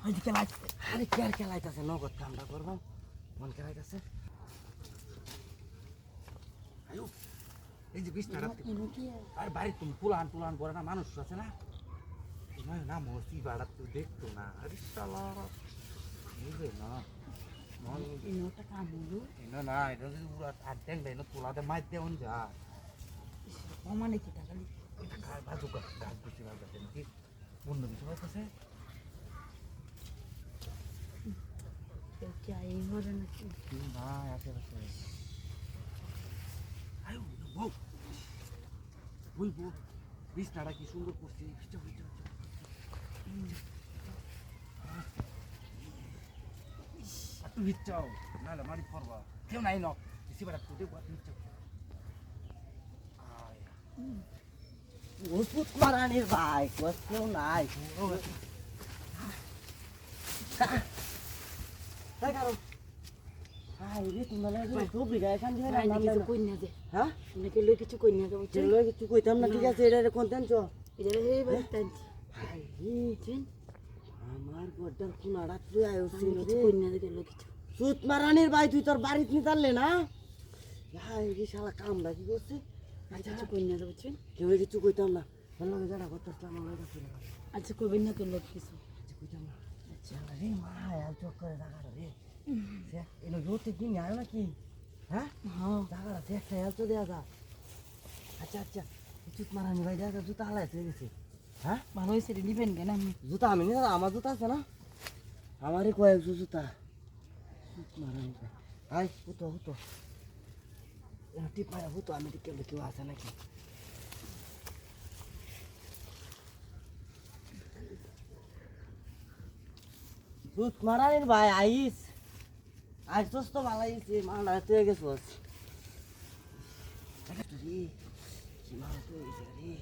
হয়তো খেলাইছে। আরে কে আর খেলাইতেছে, নগদ কামটা করবাম মন খেলাইতেছে। আয়ো এই যে বিছনাটা আর বাড়ি তুমি পুলান করে না, মানুষ আছে না না মসি বাড়া তো দেখতো না। আরে শালা বুঝে না ইনোটা কামড়ু এনো না এটা যদি পুরা আর দেখলে এনো তোলাতে মার দেওন যা মানে কি টাকা খায় বাজু গাছ বেশি বাজাতে নাকি বন্ধু কিছু বাজতেছে। কেউ কি আই ঘরে নাকি না আশেপাশে আয়ো বউ বই বউ বিছনাটা কি সুন্দর করছে। তুই বিচ্ছাও নাহলে মারি পড়বা কেউ নাই ন বেশি বেড়া তুই দেখবা বিচ্ছাও ওষুধ মারানির ভাই কেউ নাই। তাই কারণ হাই রে তোমরা খুব বিড়া এখান দিয়ে না কিছু কই না দে হ্যাঁ নাকি লই কিছু কই না দে বুঝছেন চলো কিছু কইতাম না, ঠিক আছে এটা কোনতেন চ এটা এই বাড়িতে হাই রে আমার বড়দার কোন আড়াত তুই আইছিস কিছু রে কই না দে লই কিছু সুত মারানির ভাই তুই তোর বাড়িতে নি তারলে না। হাই রে শালা কামড়া কি করছে। আচ্ছা কিছু কই না দে বুঝছেন কেউ কিছু কইতাম না, ভালো জায়গা করতেছিলাম আমার কাছে আচ্ছা কইবেন না তো লোক কিছু কইতাম না। আচ্ছা রে মা আর চোখ করে জায়গাটা রে এলো রোতে দিন আয় নাকি হ্যাঁ হ্যাঁ জায়গাটা সে একটা হেলতো দেওয়া যা। আচ্ছা আচ্ছা চুত মারানি ভাই দেখা জুতা হালাই হয়ে গেছে। হ্যাঁ ভালো হয়েছে রে নিবেন কেন আমি জুতা আমি নিয়ে আমার জুতা আছে না, আমারই কয়েক জুতা চুত মারানি ভাই। আই হুতো হুতো টিপ মারা হুতো আমি কেউ কেউ আছে নাকি। চুত মারানির ভাই আইস আসছস তো ভালো আইসি মালটা তুই গেছস রে কি মাল তুই রে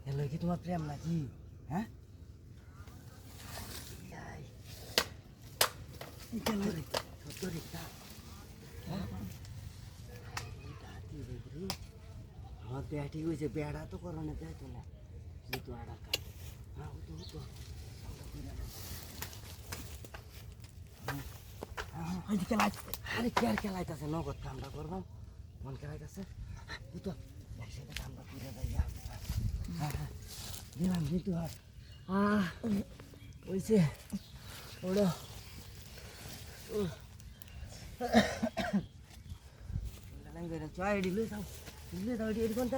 হ্যালো কি তোমার প্রেম নাকি হ্যাঁ আমার ব্যাটি হয়েছে বেড়া তো করানো যায় তো না যেহেতু আড়া কাজ হ্যাঁ হতো হতো হয়তো খেলাইছে। আরে কে আর খেলাইতেছে, নগদ কামটা করবাম মন খেলাইতেছে হতো একসাথে কামটা করে যাই। হ্যাঁ হ্যাঁ দিলাম কিন্তু আর হয়েছে ওড়ো চয় এডি লই যাও এডি কোন